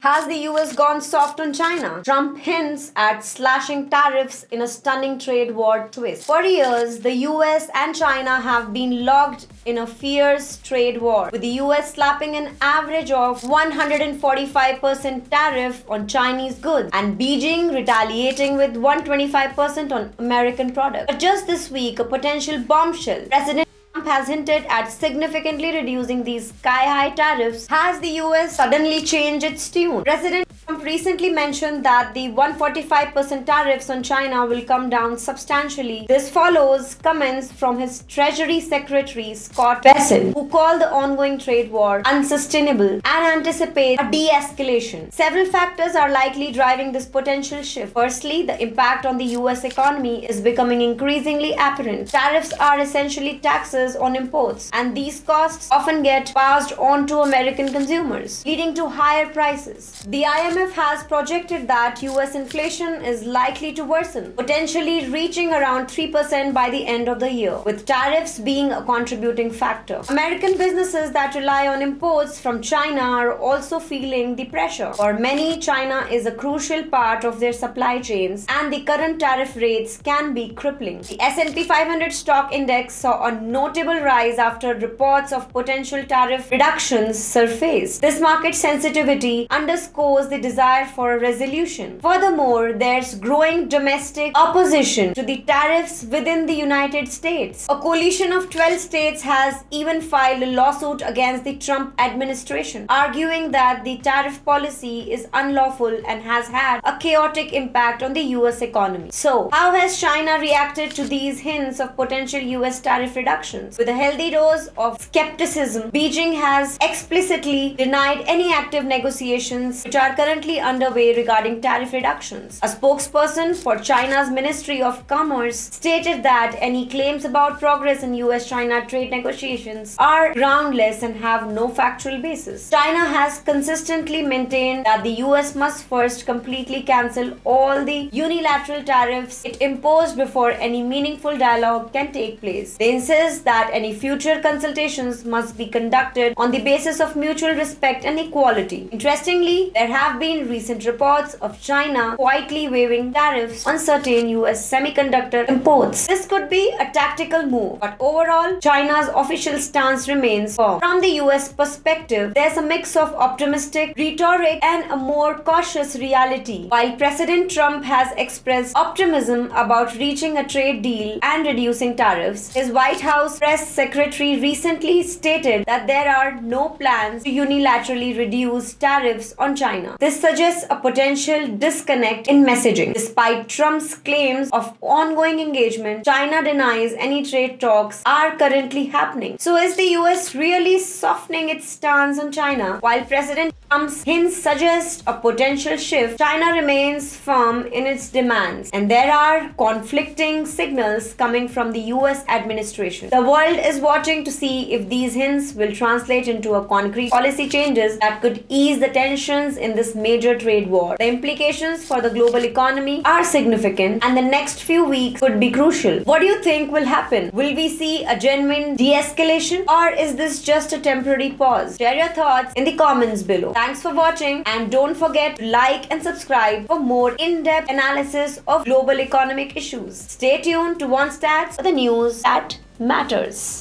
Has the US gone soft on China? Trump hints at slashing tariffs in a stunning trade war twist. For years, the US and China have been locked in a fierce trade war, with the US slapping an average of 145% tariff on Chinese goods and Beijing retaliating with 125% on American products. But just this week, a potential bombshell. President Trump has hinted at significantly reducing these sky-high tariffs. Has the US suddenly changed its tune? President Trump recently mentioned that the 145% tariffs on China will come down substantially. This follows comments from his Treasury Secretary Scott Bessent, who called the ongoing trade war unsustainable and anticipates a de-escalation. Several factors are likely driving this potential shift. Firstly, the impact on the US economy is becoming increasingly apparent. Tariffs are essentially taxes on imports, and these costs often get passed on to American consumers, leading to higher prices. The IMF has projected that US inflation is likely to worsen, potentially reaching around 3% by the end of the year, with tariffs being a contributing factor. American businesses that rely on imports from China are also feeling the pressure. For many, China is a crucial part of their supply chains, and the current tariff rates can be crippling. The S&P 500 stock index saw a notable rise after reports of potential tariff reductions surfaced. This market sensitivity underscores the desire for a resolution. Furthermore, there's growing domestic opposition to the tariffs within the United States. A coalition of 12 states has even filed a lawsuit against the Trump administration, arguing that the tariff policy is unlawful and has had a chaotic impact on the US economy. So, how has China reacted to these hints of potential US tariff reductions? With a healthy dose of skepticism, Beijing has explicitly denied any active negotiations which are currently underway regarding tariff reductions. A spokesperson for China's Ministry of Commerce stated that any claims about progress in US-China trade negotiations are groundless and have no factual basis. China has consistently maintained that the US must first completely cancel all the unilateral tariffs it imposed before any meaningful dialogue can take place. They insist that any future consultations must be conducted on the basis of mutual respect and equality. Interestingly, there have been recent reports of China quietly waiving tariffs on certain US semiconductor imports. This could be a tactical move, but overall, China's official stance remains firm. From the US perspective, there's a mix of optimistic rhetoric and a more cautious reality. While President Trump has expressed optimism about reaching a trade deal and reducing tariffs, his White House press secretary recently stated that there are no plans to unilaterally reduce tariffs on China. This suggests a potential disconnect in messaging. Despite Trump's claims of ongoing engagement, China denies any trade talks are currently happening. So is the US really softening its stance on China? While President Trump's hints suggest a potential shift, China remains firm in its demands, and there are conflicting signals coming from the US administration. The world is watching to see if these hints will translate into a concrete policy changes that could ease the tensions in this major trade war. The implications for the global economy are significant, and the next few weeks could be crucial. What do you think will happen? Will we see a genuine de-escalation, or is this just a temporary pause? Share your thoughts in the comments below. Thanks for watching, and don't forget to like and subscribe for more in-depth analysis of global economic issues. Stay tuned to OneStats for the news that matters.